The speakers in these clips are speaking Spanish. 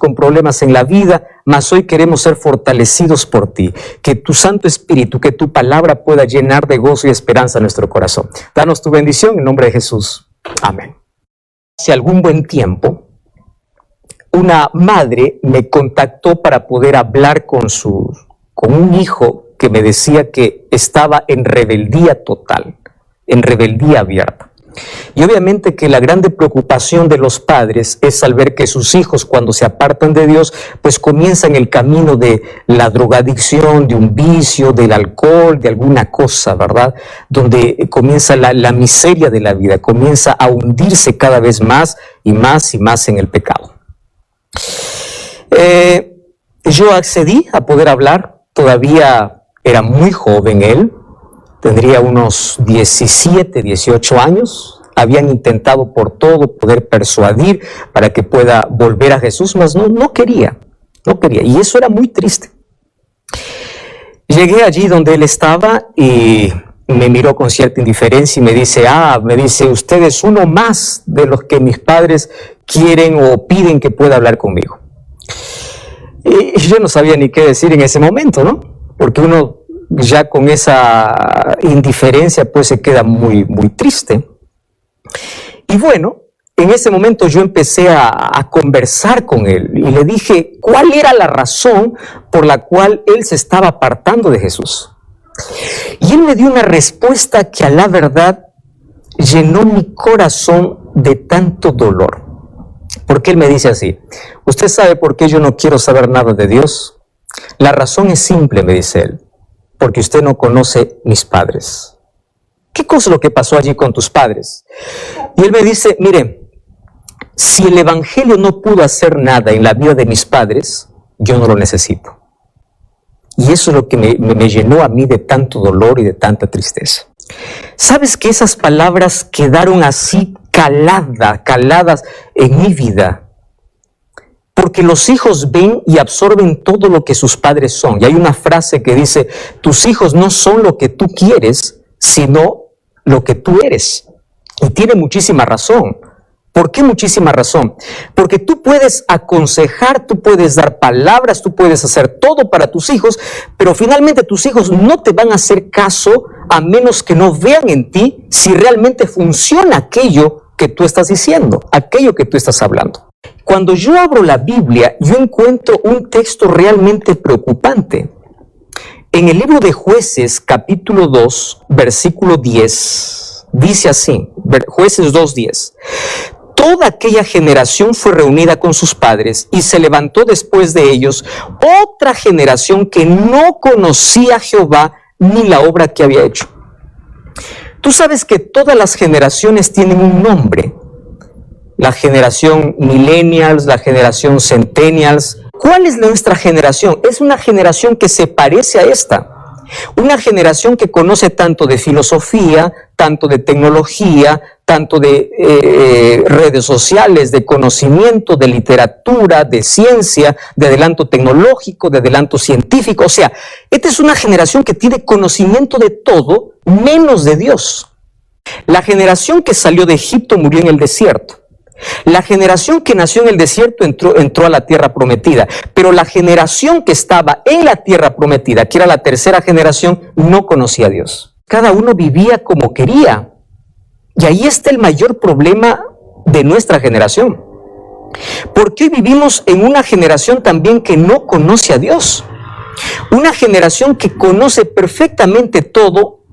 con problemas en la vida, mas hoy queremos ser fortalecidos por ti. Que tu Santo Espíritu, que tu palabra pueda llenar de gozo y esperanza nuestro corazón. Danos tu bendición en nombre de Jesús. Amén. Hace algún buen tiempo, una madre me contactó para poder hablar con un hijo que me decía que estaba en rebeldía total, en rebeldía abierta. Y obviamente que la grande preocupación de los padres es al ver que sus hijos, cuando se apartan de Dios, pues comienzan el camino de la drogadicción, de un vicio, del alcohol, de alguna cosa, ¿verdad? Donde comienza la miseria de la vida, comienza a hundirse cada vez más y más y más en el pecado. Yo accedí a poder hablar, todavía era muy joven él, tendría unos 17, 18 años, habían intentado por todo poder persuadir para que pueda volver a Jesús, mas no quería, y eso era muy triste. Llegué allí donde él estaba y me miró con cierta indiferencia y me dice, usted es uno más de los que mis padres quieren o piden que pueda hablar conmigo. Y yo no sabía ni qué decir en ese momento, ¿no? Porque uno ya con esa indiferencia pues se queda muy, muy triste. Y bueno, en ese momento yo empecé a conversar con él y le dije cuál era la razón por la cual él se estaba apartando de Jesús. Y él me dio una respuesta que a la verdad llenó mi corazón de tanto dolor. Porque él me dice así, ¿usted sabe por qué yo no quiero saber nada de Dios? La razón es simple, me dice él, porque usted no conoce mis padres. ¿Qué cosa es lo que pasó allí con tus padres? Y él me dice, mire, si el evangelio no pudo hacer nada en la vida de mis padres, yo no lo necesito. Y eso es lo que me llenó a mí de tanto dolor y de tanta tristeza. ¿Sabes que esas palabras quedaron así caladas en mi vida? Porque los hijos ven y absorben todo lo que sus padres son. Y hay una frase que dice, tus hijos no son lo que tú quieres, sino lo que tú eres. Y tiene muchísima razón. ¿Por qué muchísima razón? Porque tú puedes aconsejar, tú puedes dar palabras, tú puedes hacer todo para tus hijos, pero finalmente tus hijos no te van a hacer caso a menos que no vean en ti si realmente funciona aquello que tú estás diciendo, aquello que tú estás hablando. Cuando yo abro la Biblia, yo encuentro un texto realmente preocupante. En el libro de Jueces, capítulo 2, versículo 10, dice así, Jueces 2:10. Toda aquella generación fue reunida con sus padres y se levantó después de ellos otra generación que no conocía a Jehová ni la obra que había hecho. Tú sabes que todas las generaciones tienen un nombre. La generación millennials, la generación centennials. ¿Cuál es nuestra generación? Es una generación que se parece a esta. Una generación que conoce tanto de filosofía, tanto de tecnología, tanto de redes sociales, de conocimiento, de literatura, de ciencia, de adelanto tecnológico, de adelanto científico. O sea, esta es una generación que tiene conocimiento de todo, menos de Dios. La generación que salió de Egipto murió en el desierto. La generación que nació en el desierto entró a la tierra prometida, pero la generación que estaba en la tierra prometida, que era la tercera generación, no conocía a Dios. Cada uno vivía como quería. Y ahí está el mayor problema de nuestra generación. Porque hoy vivimos en una generación también que no conoce a Dios. Una generación que conoce perfectamente todo,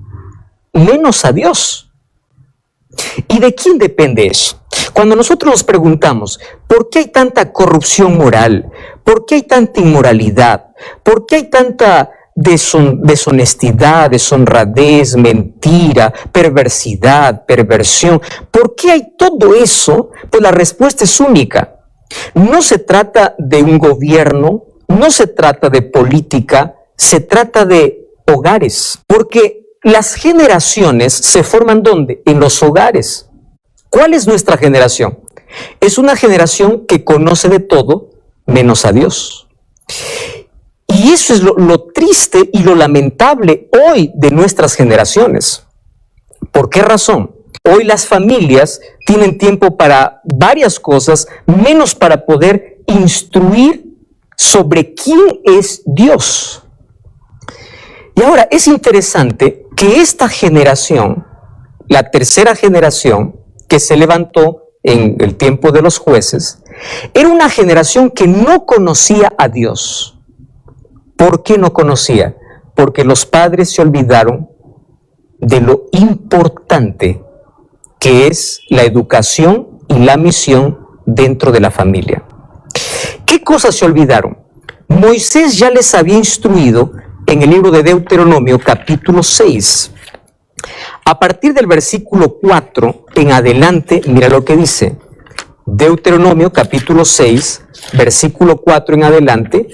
menos a Dios. ¿Y de quién depende eso? Cuando nosotros nos preguntamos, ¿por qué hay tanta corrupción moral? ¿Por qué hay tanta inmoralidad? ¿Por qué hay tanta deshonestidad, deshonradez, mentira, perversidad, perversión? ¿Por qué hay todo eso? Pues la respuesta es única. No se trata de un gobierno, no se trata de política, se trata de hogares. Porque las generaciones se forman ¿dónde? En los hogares. ¿Cuál es nuestra generación? Es una generación que conoce de todo menos a Dios. Y eso es lo triste y lo lamentable hoy de nuestras generaciones. ¿Por qué razón? Hoy las familias tienen tiempo para varias cosas, menos para poder instruir sobre quién es Dios. Y ahora es interesante que esta generación, la tercera generación que se levantó en el tiempo de los jueces, era una generación que no conocía a Dios. ¿Por qué no conocía? Porque los padres se olvidaron de lo importante que es la educación y la misión dentro de la familia. ¿Qué cosas se olvidaron? Moisés ya les había instruido en el libro de Deuteronomio, capítulo 6. A partir del versículo 4 en adelante, mira lo que dice. Deuteronomio, capítulo 6, versículo 4 en adelante,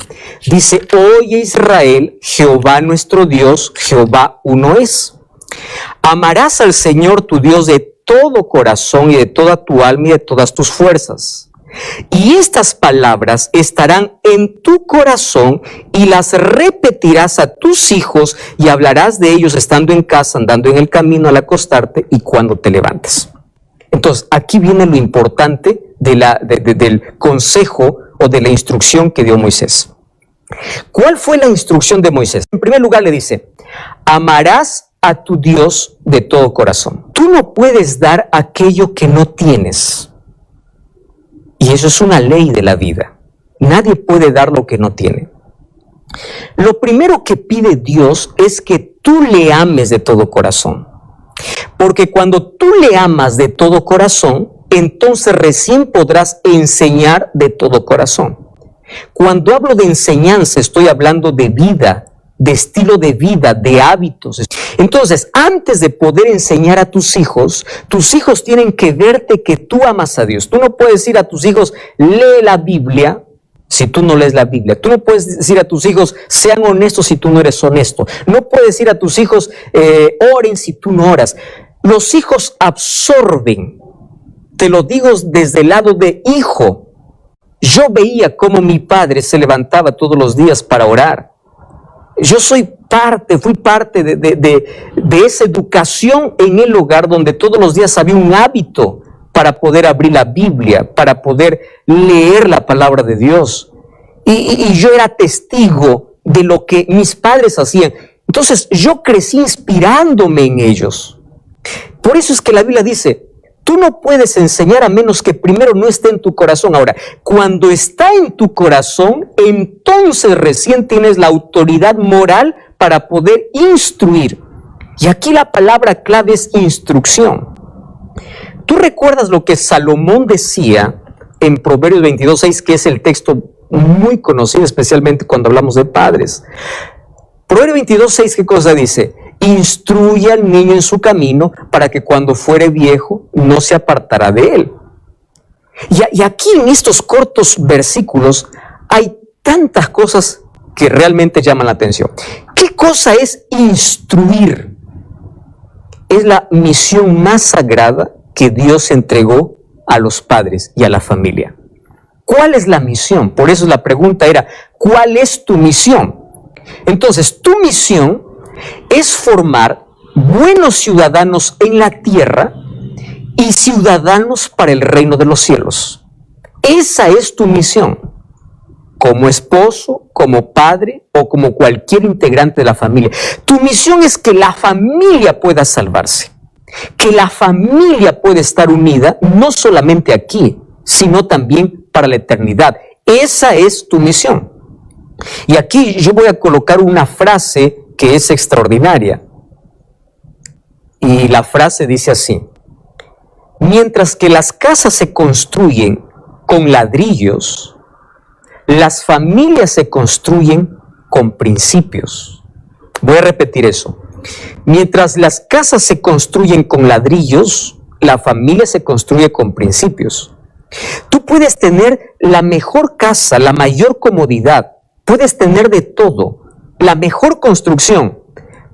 dice: Oye Israel, Jehová nuestro Dios, Jehová uno es. Amarás al Señor tu Dios de todo corazón y de toda tu alma y de todas tus fuerzas. Y estas palabras estarán en tu corazón y las repetirás a tus hijos y hablarás de ellos estando en casa, andando en el camino, al acostarte y cuando te levantes. Entonces, aquí viene lo importante del consejo o de la instrucción que dio Moisés. ¿Cuál fue la instrucción de Moisés? En primer lugar le dice: amarás a tu Dios de todo corazón. Tú no puedes dar aquello que no tienes. Y eso es una ley de la vida. Nadie puede dar lo que no tiene. Lo primero que pide Dios es que tú le ames de todo corazón. Porque cuando tú le amas de todo corazón, entonces recién podrás enseñar de todo corazón. Cuando hablo de enseñanza, estoy hablando de vida, de estilo de vida, de hábitos. Entonces, antes de poder enseñar a tus hijos tienen que verte que tú amas a Dios. Tú no puedes decir a tus hijos, lee la Biblia, si tú no lees la Biblia. Tú no puedes decir a tus hijos, sean honestos, si tú no eres honesto. No puedes decir a tus hijos, oren, si tú no oras. Los hijos absorben. Te lo digo desde el lado de hijo. Yo veía cómo mi padre se levantaba todos los días para orar. Yo fui parte de esa educación en el hogar, donde todos los días había un hábito para poder abrir la Biblia, para poder leer la palabra de Dios. Y yo era testigo de lo que mis padres hacían. Entonces yo crecí inspirándome en ellos. Por eso es que la Biblia dice: tú no puedes enseñar a menos que primero no esté en tu corazón. Ahora, cuando está en tu corazón, entonces recién tienes la autoridad moral para poder instruir. Y aquí la palabra clave es instrucción. ¿Tú recuerdas lo que Salomón decía en Proverbios 22:6, que es el texto muy conocido, especialmente cuando hablamos de padres? Proverbios 22:6, ¿qué cosa dice? Instruye al niño en su camino, para que cuando fuere viejo no se apartará de él. Y aquí en estos cortos versículos hay tantas cosas que realmente llaman la atención. ¿Qué cosa es instruir? Es la misión más sagrada que Dios entregó a los padres y a la familia. ¿Cuál es la misión? Por eso la pregunta era, ¿cuál es tu misión? Entonces, tu misión es formar buenos ciudadanos en la tierra y ciudadanos para el reino de los cielos. Esa es tu misión, como esposo, como padre o como cualquier integrante de la familia. Tu misión es que la familia pueda salvarse, que la familia pueda estar unida, no solamente aquí, sino también para la eternidad. Esa es tu misión. Y aquí yo voy a colocar una frase que es extraordinaria. Y la frase dice así: mientras que las casas se construyen con ladrillos, las familias se construyen con principios. Voy a repetir eso. Mientras las casas se construyen con ladrillos, la familia se construye con principios. Tú puedes tener la mejor casa, la mayor comodidad, puedes tener de todo, la mejor construcción,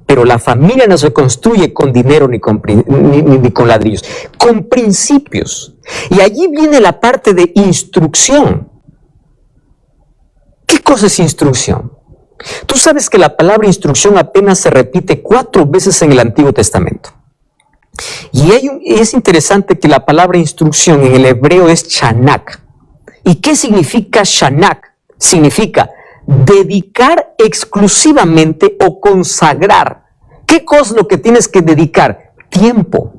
pero la familia no se construye con dinero ni con ladrillos, con principios. Y allí viene la parte de instrucción. ¿Qué cosa es instrucción? Tú sabes que la palabra instrucción apenas se repite 4 veces en el Antiguo Testamento. Y es interesante que la palabra instrucción en el hebreo es chanak. ¿Y qué significa shanak? Significa dedicar exclusivamente o consagrar. ¿Qué cosa es lo que tienes que dedicar? Tiempo.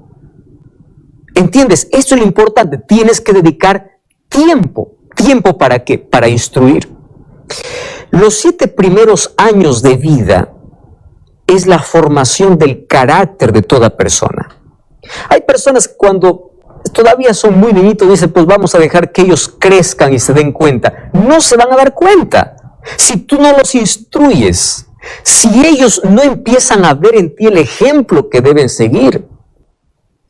¿Entiendes? Esto es lo importante. Tienes que dedicar tiempo. ¿Tiempo para qué? Para instruir. Los 7 primeros años de vida es la formación del carácter de toda persona. Hay personas que cuando todavía son muy niñitos dicen, pues vamos a dejar que ellos crezcan y se den cuenta. No se van a dar cuenta. Si tú no los instruyes, si ellos no empiezan a ver en ti el ejemplo que deben seguir.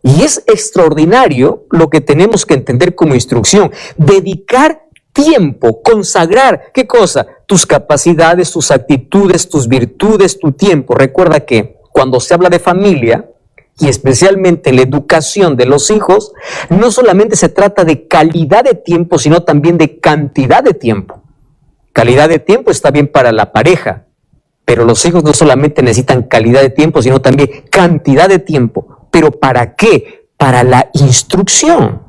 Y es extraordinario lo que tenemos que entender como instrucción. Dedicar tiempo, consagrar, ¿qué cosa? Tus capacidades, tus actitudes, tus virtudes, tu tiempo. Recuerda que cuando se habla de familia, y especialmente la educación de los hijos, no solamente se trata de calidad de tiempo, sino también de cantidad de tiempo. Calidad de tiempo está bien para la pareja, pero los hijos no solamente necesitan calidad de tiempo, sino también cantidad de tiempo. ¿Pero para qué? Para la instrucción.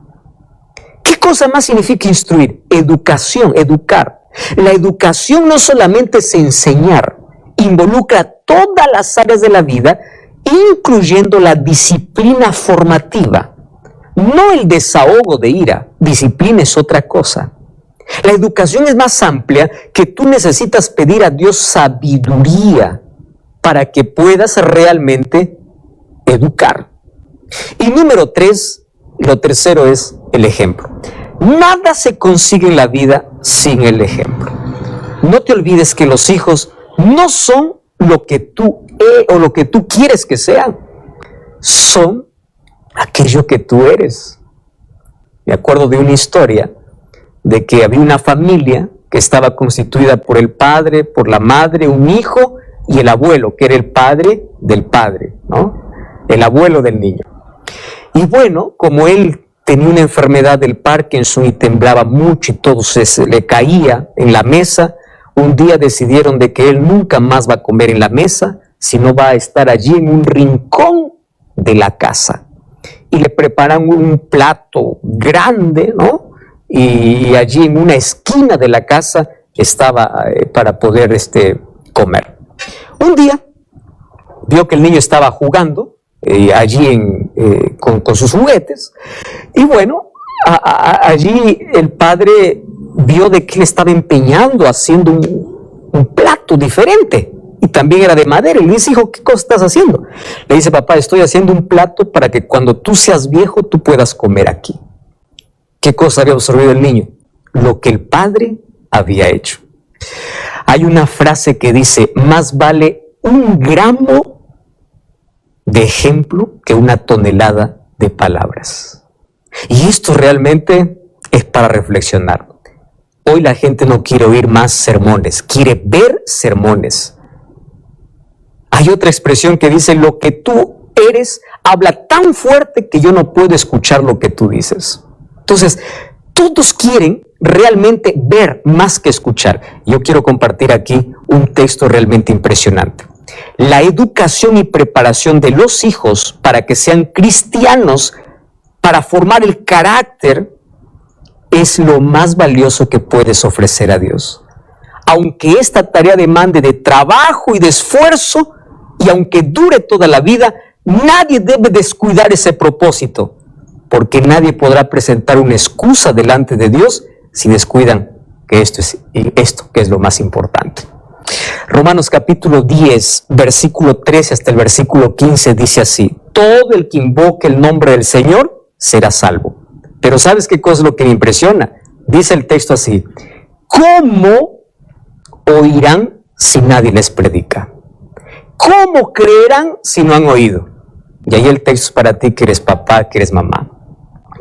¿Qué cosa más significa instruir? Educación, educar. La educación no solamente es enseñar, involucra todas las áreas de la vida, incluyendo la disciplina formativa, no el desahogo de ira. Disciplina es otra cosa. La educación es más amplia, que tú necesitas pedir a Dios sabiduría para que puedas realmente educar. Y número 3, lo tercero es el ejemplo. Nada se consigue en la vida sin el ejemplo. No te olvides que los hijos no son lo que tú o lo que tú quieres que sean, son aquello que tú eres. Me acuerdo de una historia de que había una familia que estaba constituida por el padre, por la madre, un hijo y el abuelo, que era el padre del padre, ¿no? El abuelo del niño. Y bueno, como él tenía una enfermedad del Parkinson y temblaba mucho y todo se le caía en la mesa, un día decidieron de que él nunca más va a comer en la mesa, sino va a estar allí en un rincón de la casa. Y le preparan un plato grande, ¿no? Y allí en una esquina de la casa estaba para poder comer. Un día vio que el niño estaba jugando allí con sus juguetes, y bueno, allí el padre vio de que él estaba empeñando haciendo un plato diferente, y también era de madera, y le dice, hijo, ¿qué cosa estás haciendo? Le dice, papá, estoy haciendo un plato para que cuando tú seas viejo, tú puedas comer aquí. ¿Qué cosa había absorbido el niño? Lo que el padre había hecho. Hay una frase que dice, más vale 1 gramo de ejemplo que 1 tonelada de palabras. Y esto realmente es para reflexionar. Hoy la gente no quiere oír más sermones, quiere ver sermones. Hay otra expresión que dice, lo que tú eres habla tan fuerte que yo no puedo escuchar lo que tú dices. Entonces, todos quieren realmente ver más que escuchar. Yo quiero compartir aquí un texto realmente impresionante. La educación y preparación de los hijos para que sean cristianos, para formar el carácter, es lo más valioso que puedes ofrecer a Dios. Aunque esta tarea demande de trabajo y de esfuerzo, y aunque dure toda la vida, nadie debe descuidar ese propósito, porque nadie podrá presentar una excusa delante de Dios si descuidan que esto que es lo más importante. Romanos capítulo 10, versículo 13 hasta el versículo 15 dice así, todo el que invoque el nombre del Señor será salvo. Pero ¿sabes qué cosa es lo que me impresiona? Dice el texto así, ¿cómo oirán si nadie les predica? ¿Cómo creerán si no han oído? Y ahí el texto es para ti que eres papá, que eres mamá.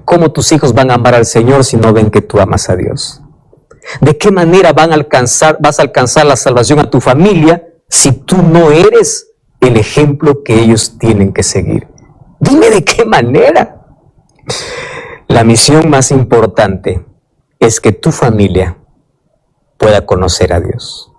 ¿Cómo tus hijos van a amar al Señor si no ven que tú amas a Dios? ¿De qué manera vas a alcanzar la salvación a tu familia si tú no eres el ejemplo que ellos tienen que seguir? Dime de qué manera. La misión más importante es que tu familia pueda conocer a Dios.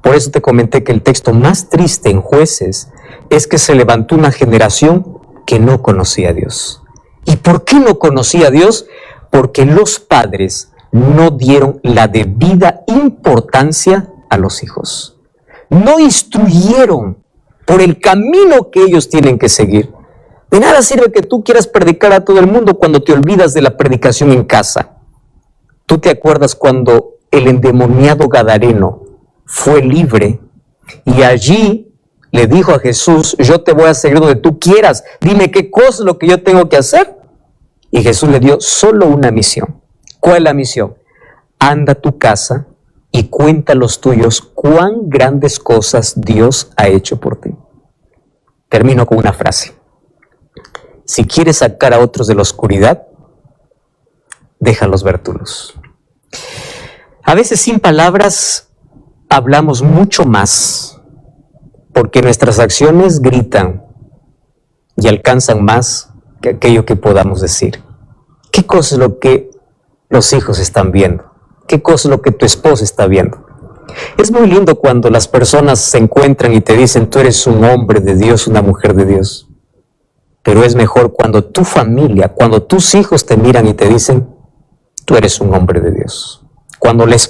Por eso te comenté que el texto más triste en Jueces es que se levantó una generación que no conocía a Dios. ¿Y por qué no conocía a Dios? Porque los padres no dieron la debida importancia a los hijos. No instruyeron por el camino que ellos tienen que seguir. De nada sirve que tú quieras predicar a todo el mundo cuando te olvidas de la predicación en casa. ¿Tú te acuerdas cuando el endemoniado gadareno fue libre y allí le dijo a Jesús: yo te voy a seguir donde tú quieras, dime qué cosa es lo que yo tengo que hacer? Y Jesús le dio solo una misión. ¿Cuál es la misión? Anda a tu casa y cuenta a los tuyos cuán grandes cosas Dios ha hecho por ti. Termino con una frase. Si quieres sacar a otros de la oscuridad, déjalos ver tu luz. A veces sin palabras hablamos mucho más, porque nuestras acciones gritan y alcanzan más que aquello que podamos decir. ¿Qué cosa es lo que los hijos están viendo? ¿Qué cosa es lo que tu esposa está viendo? Es muy lindo cuando las personas se encuentran y te dicen: tú eres un hombre de Dios, una mujer de Dios. Pero es mejor cuando tu familia, cuando tus hijos te miran y te dicen: tú eres un hombre de Dios. Cuando les